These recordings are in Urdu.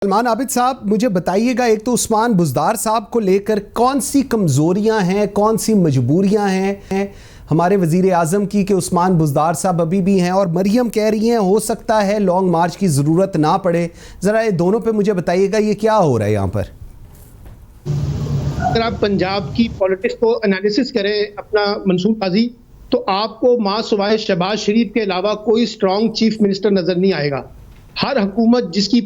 سلمان عابد صاحب مجھے بتائیے گا، ایک تو عثمان بزدار صاحب کو لے کر کون سی کمزوریاں ہیں، کون سی مجبوریاں ہیں ہمارے وزیر اعظم کی کہ عثمان بزدار صاحب ابھی بھی ہیں، اور مریم کہہ رہی ہیں ہو سکتا ہے لانگ مارچ کی ضرورت نہ پڑے. ذرا یہ دونوں پہ مجھے بتائیے گا یہ کیا ہو رہا ہے یہاں پر. اگر آپ پنجاب کی پولیٹکس کو انالیسس کریں اپنا منصور بازی، تو آپ کو ماں سوائے شہباز شریف کے علاوہ کوئی اسٹرانگ چیف منسٹر نظر نہیں آئے گا. ہر حکومت جس کا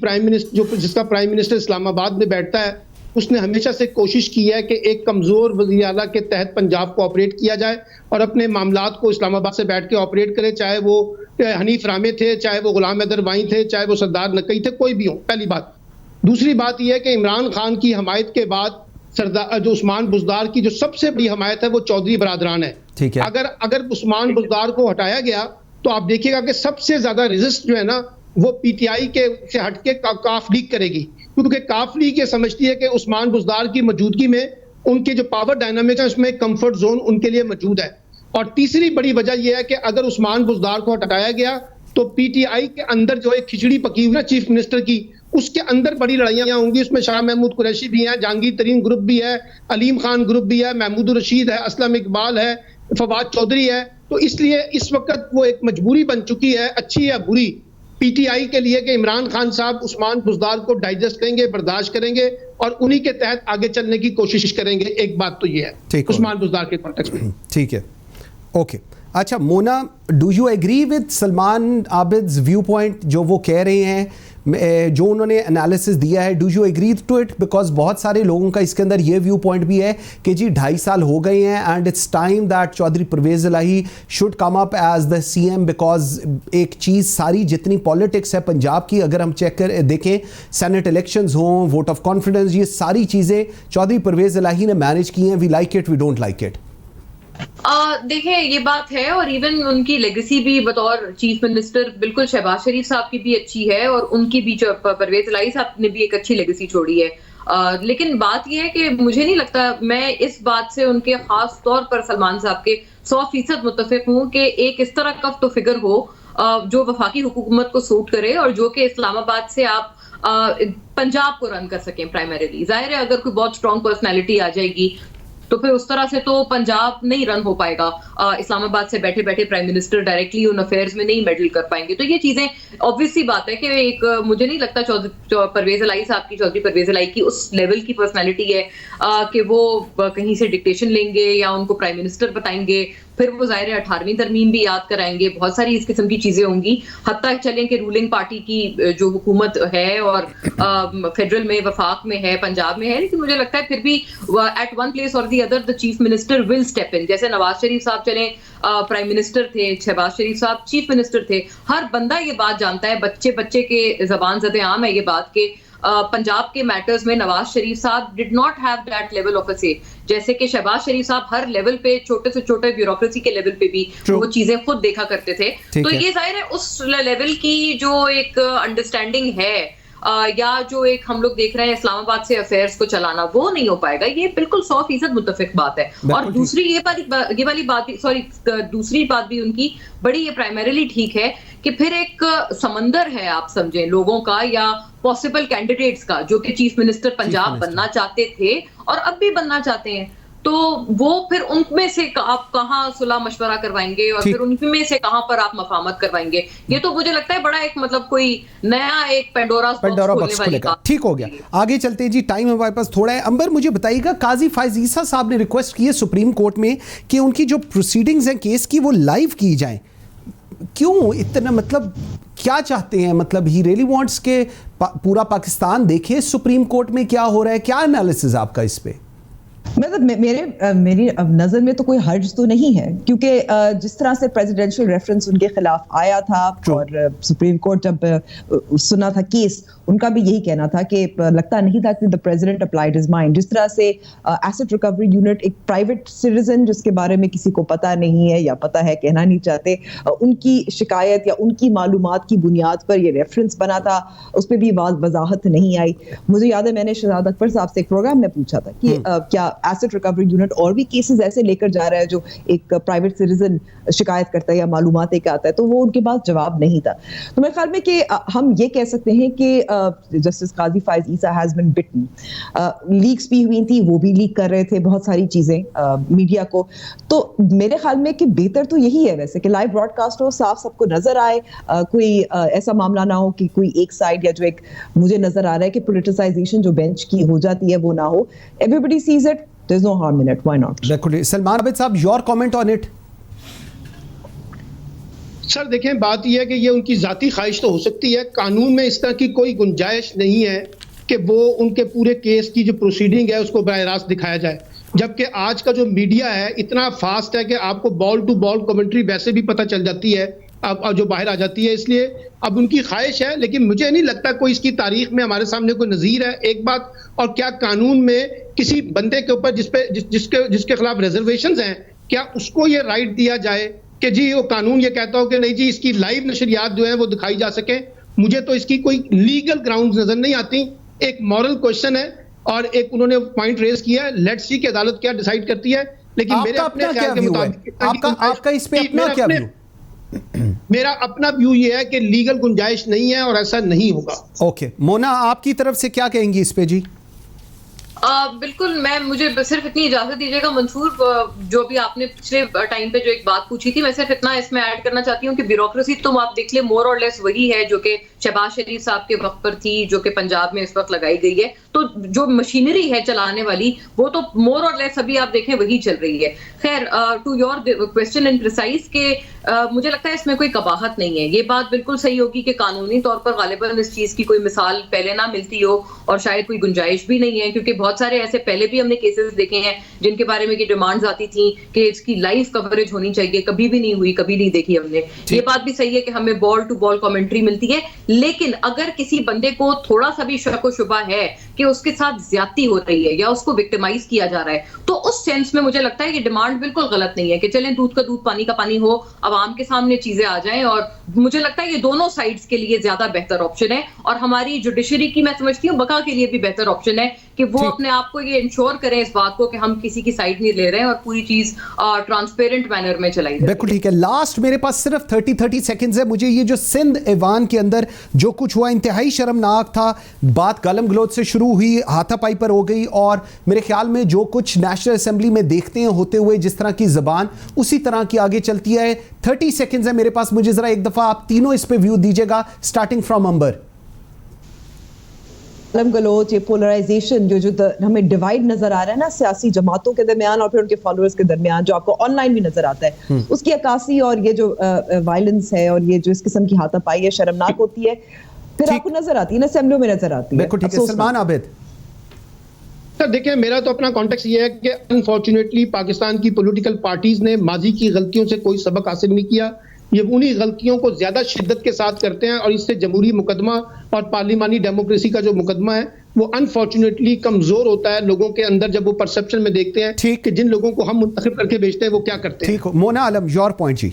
پرائم منسٹر اسلام آباد میں بیٹھتا ہے، اس نے ہمیشہ سے کوشش کی ہے کہ ایک کمزور وزیر اعلیٰ کے تحت پنجاب کو آپریٹ کیا جائے اور اپنے معاملات کو اسلام آباد سے بیٹھ کے آپریٹ کرے، چاہے وہ حنیف رامے تھے، چاہے وہ غلام حیدر وائیں تھے، چاہے وہ سردار نقوی تھے، کوئی بھی ہو. پہلی بات. دوسری بات یہ ہے کہ عمران خان کی حمایت کے بعد جو عثمان بزدار کی جو سب سے بڑی حمایت ہے وہ چودھری برادران ہے. اگر عثمان بزدار کو ہٹایا گیا تو آپ دیکھیے گا کہ سب سے زیادہ ریزسٹ جو ہے نا وہ پی ٹی آئی کے سے ہٹ کے کاف لیگ کرے گی، کیونکہ کاف لیگ یہ سمجھتی ہے کہ عثمان بزدار کی موجودگی میں ان کے جو پاور ڈائنامکس ہے اس میں کمفرٹ زون ان کے لیے موجود ہے. اور تیسری بڑی وجہ یہ ہے کہ اگر عثمان بزدار کو ہٹایا گیا تو پی ٹی آئی کے اندر جو ایک کھچڑی پکی ہوئی ہے چیف منسٹر کی، اس کے اندر بڑی لڑائیاں ہوں گی. اس میں شاہ محمود قریشی بھی ہیں، جہانگیر ترین گروپ بھی ہے، علیم خان گروپ بھی ہے، محمود الرشید ہے، اسلم اقبال ہے، فواد چودھری ہے. تو اس لیے اس وقت وہ ایک مجبوری بن چکی ہے، اچھی یا بری، پی ٹی آئی کے لیے کہ عمران خان صاحب عثمان بزدار کو ڈائجسٹ کریں گے، برداشت کریں گے اور انہی کے تحت آگے چلنے کی کوشش کریں گے. ایک بات تو یہ ہے عثمان بزدار کے کانٹیکسٹ میں. ٹھیک ہے، اوکے. اچھا Mona, do you agree with Salman Abid's view point جو وہ کہہ رہے ہیں، جو انہوں نے انالیسس دیا ہے، do you agree to it? Because بہت سارے لوگوں کا اس کے اندر یہ ویو پوائنٹ بھی ہے کہ جی 2.5 سال ہو گئے ہیں and it's time that Chaudhry Pervaiz Elahi should come up as the CM ایم. بیکاز ایک چیز ساری جتنی پالیٹکس ہے پنجاب کی، اگر ہم چیک کر دیکھیں سینٹ الیکشنز ہوں، ووٹ آف کانفیڈنس، یہ ساری چیزیں چودھری پرویز الہی نے مینیج کی ہیں. We like it, we don't like it. دیکھیں یہ بات ہے، اور ایون ان کی لیگیسی بھی بطور چیف منسٹر بالکل شہباز شریف صاحب کی بھی اچھی ہے، اور ان کی بھی پرویز الہی صاحب نے بھی ایک اچھی لیگیسی چھوڑی ہے. لیکن بات یہ ہے کہ مجھے نہیں لگتا، میں اس بات سے ان کے خاص طور پر سلمان صاحب کے 100% متفق ہوں کہ ایک اس طرح کا تو فگر ہو جو وفاقی حکومت کو سوٹ کرے اور جو کہ اسلام آباد سے آپ پنجاب کو رن کر سکیں پرائمریلی. ظاہر ہے اگر کوئی بہت اسٹرانگ پرسنالٹی آ جائے گی تو پھر اس طرح سے تو پنجاب نہیں رن ہو پائے گا. اسلام آباد سے بیٹھے بیٹھے پرائم منسٹر ڈائریکٹلی ان افیئرز میں نہیں میڈل کر پائیں گے. تو یہ چیزیں obviously بات ہے کہ ایک مجھے نہیں لگتا پرویز الہی صاحب کی، چودھری پرویز الہی کی اس لیول کی پرسنالٹی ہے کہ وہ کہیں سے ڈکٹیشن لیں گے یا ان کو پرائم منسٹر بتائیں گے. پھر وہ ظاہر ہے 18ویں ترمیم بھی یاد کرائیں گے، بہت ساری اس قسم کی چیزیں ہوں گی. حتیٰ چلیں کہ رولنگ پارٹی کی جو حکومت ہے اور فیڈرل میں وفاق میں ہے، پنجاب میں ہے، لیکن مجھے لگتا ہے پھر بھی ایٹ ون پلیس اور the other the chief minister will step in. جیسے نواز شریف صاحب چلیں پرائم منسٹر تھے، شہباز شریف صاحب چیف منسٹر تھے. ہر بندہ یہ بات جانتا ہے، بچے کے زبان زد عام ہے یہ بات کہ پنجاب کے میٹرز میں نواز شریف صاحب did not have that level of a سے. جیسے کہ شہباز شریف صاحب ہر لیول پہ، چھوٹے سے چھوٹے بیوروکریسی کے لیول پہ بھی وہ چیزیں خود دیکھا کرتے تھے. تو یہ ظاہر ہے اس لیول کی جو ایک انڈرسٹینڈنگ ہے یا جو ایک ہم لوگ دیکھ رہے ہیں اسلام آباد سے افیئرز کو چلانا، وہ نہیں ہو پائے گا. یہ بالکل 100% متفق بات ہے. اور دوسری یہ والی بات بھی، دوسری بات بھی ان کی بڑی یہ پرائمریلی ٹھیک ہے کہ پھر ایک سمندر ہے آپ سمجھیں لوگوں کا یا پاسبل کینڈیڈیٹس کا جو کہ چیف منسٹر پنجاب بننا چاہتے تھے اور اب بھی بننا چاہتے ہیں. تو وہ پھر ان میں سے آپ کہاں صلح مشورہ کروائیں گے اور پھر ان میں سے کہاں پر آپ مفاہمت کروائیں گے. یہ تو مجھے لگتا ہے بڑا ایک مطلب کوئی نیا ایک پینڈورا باکس کھولنے کا. ٹھیک ہو گیا، آگے چلتے جی، ٹائم ہمارے پاس تھوڑا ہے. امبر مجھے بتائیے گا، قاضی فائز عیسیٰ صاحب نے ریکویسٹ کی ہے سپریم کورٹ میں کہ ان کی جو پروسیڈنگز ہیں کیس کی وہ لائیو کی جائیں. کیوں اتنا، مطلب کیا چاہتے ہیں؟ مطلب ہی ریئلی وانٹس کہ پورا پاکستان دیکھے سپریم کورٹ میں کیا ہو رہا ہے. کیا انالیسز آپ کا اس پہ؟ مطلب میری نظر میں تو کوئی حرج تو نہیں ہے، کیونکہ جس طرح سے پریزیڈنشل ریفرنس ان کے خلاف آیا تھا اور سپریم کورٹ جب سنا تھا کیس، ان کا بھی یہی کہنا تھا کہ لگتا نہیں تھا کہ the president applied his mind. جس طرح سے ایسٹ ریکوری یونٹ ایک پرائیویٹ سٹیزن جس کے بارے میں کسی کو پتہ نہیں ہے یا پتہ ہے کہنا نہیں چاہتے، ان کی شکایت یا ان کی معلومات کی بنیاد پر یہ ریفرنس بنا تھا، اس پہ بھی وضاحت نہیں آئی. مجھے یاد ہے میں نے شہزاد اکبر صاحب سے ایک پروگرام میں پوچھا تھا کہ کیا ایسٹ ریکوری یونٹ اور بھی کیسز ایسے لے کر جا رہا ہے جو ایک پرائیویٹ سٹیزن شکایت کرتا ہے یا معلومات لے کے آتا ہے, تو وہ ان کے پاس جواب نہیں تھا. تو میرے خیال میں کہ ہم یہ کہہ سکتے ہیں کہ justice Qazi Faez Isa has been button. Leaks بھی ہوئی تھی, وہ بھی لیک کر رہے تھے بہت ساری چیزیں میڈیا کو. تو میرے خیال میں کہ بہتر تو یہی ہے ویسے کہ لائیو براڈ کاسٹ ہو, صاف سب کو نظر آئے, کوئی ایسا معاملہ نہ ہو کہ کوئی ایک سائڈ یا جو ایک مجھے نظر آ رہا ہے کہ پولیٹیسائزیشن جو بینچ کی ہو جاتی ہے وہ نہ ہو. Everybody says it, there is no harm in it, why not? Salman Abid صاحب, your comment on it. سر دیکھیں, بات یہ ہے کہ یہ ان کی ذاتی خواہش تو ہو سکتی ہے, قانون میں اس طرح کی کوئی گنجائش نہیں ہے کہ وہ ان کے پورے کیس کی جو پروسیڈنگ ہے اس کو براہ راست دکھایا جائے. جبکہ آج کا جو میڈیا ہے اتنا فاسٹ ہے کہ آپ کو بال ٹو بال کمنٹری ویسے بھی پتہ چل جاتی ہے اب جو باہر آ جاتی ہے. اس لیے اب ان کی خواہش ہے, لیکن مجھے نہیں لگتا کوئی اس کی تاریخ میں ہمارے سامنے کوئی نظیر ہے. ایک بات, اور کیا قانون میں کسی بندے کے اوپر جس کے خلاف ریزرویشنز ہیں, کیا اس کو یہ رائٹ دیا جائے کہ جی وہ قانون یہ کہتا ہو کہ نہیں جی اس کی لائیو نشریات جو ہیں وہ دکھائی جا سکیں؟ مجھے تو اس کی کوئی لیگل گراؤنڈز نظر نہیں آتی. ایک مورل کوشچن ہے اور ایک انہوں نے پوائنٹ ریز کیا ہے, لیٹس سی کہ عدالت کیا ڈیسائیڈ کرتی ہے. لیکن میرے اپنے خیال کے مطابق آپ کا اس پہ اپنا کیا ویو؟ میرا اپنا ویو یہ ہے کہ لیگل گنجائش نہیں ہے اور ایسا نہیں ہوگا. اوکے, مونا آپ کی طرف سے کیا کہیں گی اس پہ؟ جی بالکل, مجھے صرف اتنی اجازت دیجیے گا منصور, جو بھی آپ نے پچھلے ٹائم پہ جو ایک بات پوچھی تھی, میں صرف اتنا اس میں ایڈ کرنا چاہتی ہوں کہ بیوروکریسی تم آپ دیکھ لیں مور اور لیس وہی ہے جو کہ شہباز شریف صاحب کے وقت پر تھی, جو کہ پنجاب میں اس وقت لگائی گئی ہے. تو جو مشینری ہے چلانے والی وہ تو مور اور لیس ابھی آپ دیکھیں وہی چل رہی ہے. خیر, to your question in precise کہ مجھے لگتا ہے اس میں کوئی قباحت نہیں ہے. یہ بات بالکل صحیح ہوگی کہ قانونی طور پر غالباً اس چیز کی کوئی مثال پہلے نہ ملتی ہو اور شاید کوئی گنجائش بھی نہیں ہے, کیونکہ بہت سارے ایسے پہلے بھی ہم نے کیسز دیکھے ہیں جن کے بارے میں یہ ڈیمانڈز آتی تھیں کہ اس کی لائیو کوریج ہونی چاہیے, کبھی بھی نہیں ہوئی, کبھی نہیں دیکھی ہم نے. یہ بات بھی صحیح ہے کہ ہمیں بال ٹو بال کمنٹری ملتی ہے, لیکن اگر کسی بندے کو تھوڑا سا بھی شک و شبہ ہے کہ اس کے ساتھ زیادتی ہو رہی ہے یا اس کو وکٹمائز کیا جا رہا ہے, تو اس سینس میں مجھے لگتا ہے یہ ڈیمانڈ بالکل غلط نہیں ہے کہ چلیں دودھ کا دودھ پانی کا پانی ہو, عوام کے سامنے چیزیں آ جائیں. اور مجھے لگتا ہے یہ دونوں سائڈز کے لیے زیادہ بہتر آپشن ہے, اور ہماری جوڈیشری کی میں سمجھتی ہوں بقا کے لیے بھی بہتر آپشن ہے کہ وہ اپنے آپ کو یہ انشور کریں اس بات کو کہ ہم کسی کی سائڈ نہیں لے رہے ہیں اور پوری چیز ٹرانسپیرنٹ مینر میں چلائی جائے. بالکل ٹھیک ہے. لاسٹ میرے پاس صرف 30 سیکنڈز ہے. مجھے یہ جو سندھ ایوان کے اندر جو کچھ ہوا انتہائی شرمناک تھا. بات گالم گلوچ سے شروع ہوئی, ہاتھا پائی پر ہو گئی, اور میرے خیال میں جو کچھ نیشنل اسمبلی میں دیکھتے ہیں ہوتے ہوئے جس طرح کی زبان اسی طرح کی آگے چلتی ہے. 30 سیکنڈز ہے میرے پاس, مجھے ذرا ایک دفعہ آپ تینوں اس پہ ویو دیجیے گا, سٹارٹنگ فرام امبر. گالم گلوچ, یہ پولرائزیشن جو ہمیں ڈیوائیڈ نظر آ رہا ہے نا سیاسی جماعتوں کے درمیان اور پھر ان کے فالوورز کے درمیان, جو آپ کو آن لائن بھی نظر آتا ہے, اس کی عکاسی اور یہ جو وائلنس ہے اور یہ جو اس قسم کی ہاتھا پائی ہے شرمناک ہوتی ہے, پھر آپ کو نظر آتی ہے نا اسمبلیوں میں نظر آتی ہے. بالکل ٹھیک ہے. سلمان عابد. سر دیکھیں, میرا تو اپنا کانٹیکس یہ ہے کہ انفارچونیٹلی پاکستان کی پولیٹیکل پارٹیز نے ماضی کی غلطیوں سے کوئی سبق حاصل نہیں کیا. یہ انہی غلطیوں کو زیادہ شدت کے ساتھ کرتے ہیں, اور اس سے جمہوری مقدمہ اور پارلیمانی ڈیموکریسی کا جو مقدمہ ہے وہ انفارچونیٹلی کمزور ہوتا ہے لوگوں کے اندر جب وہ پرسپشن میں دیکھتے ہیں کہ جن لوگوں کو ہم منتخب کر کے بھیجتے ہیں وہ کیا کرتے ہیں. ٹھیک ہو. مونا عالم, یور پوائنٹ. جی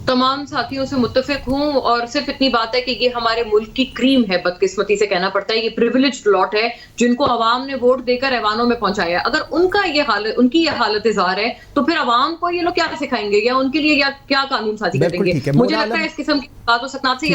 تمام ساتھیوں سے متفق ہوں, اور صرف اتنی بات ہے کہ یہ ہمارے ملک کی کریم ہے, بدقسمتی سے کہنا پڑتا ہے. یہ پریویلیجڈ لاٹ ہے جن کو عوام نے ووٹ دے کر ایوانوں میں پہنچایا. اگر ان کی یہ حالت اظہار ہے تو پھر عوام کو یہ لوگ کیا سکھائیں گے یا ان کے لیے کیا قانون سازی کریں گے؟ مجھے لگتا ہے اس قسم کی بات و سکنات سے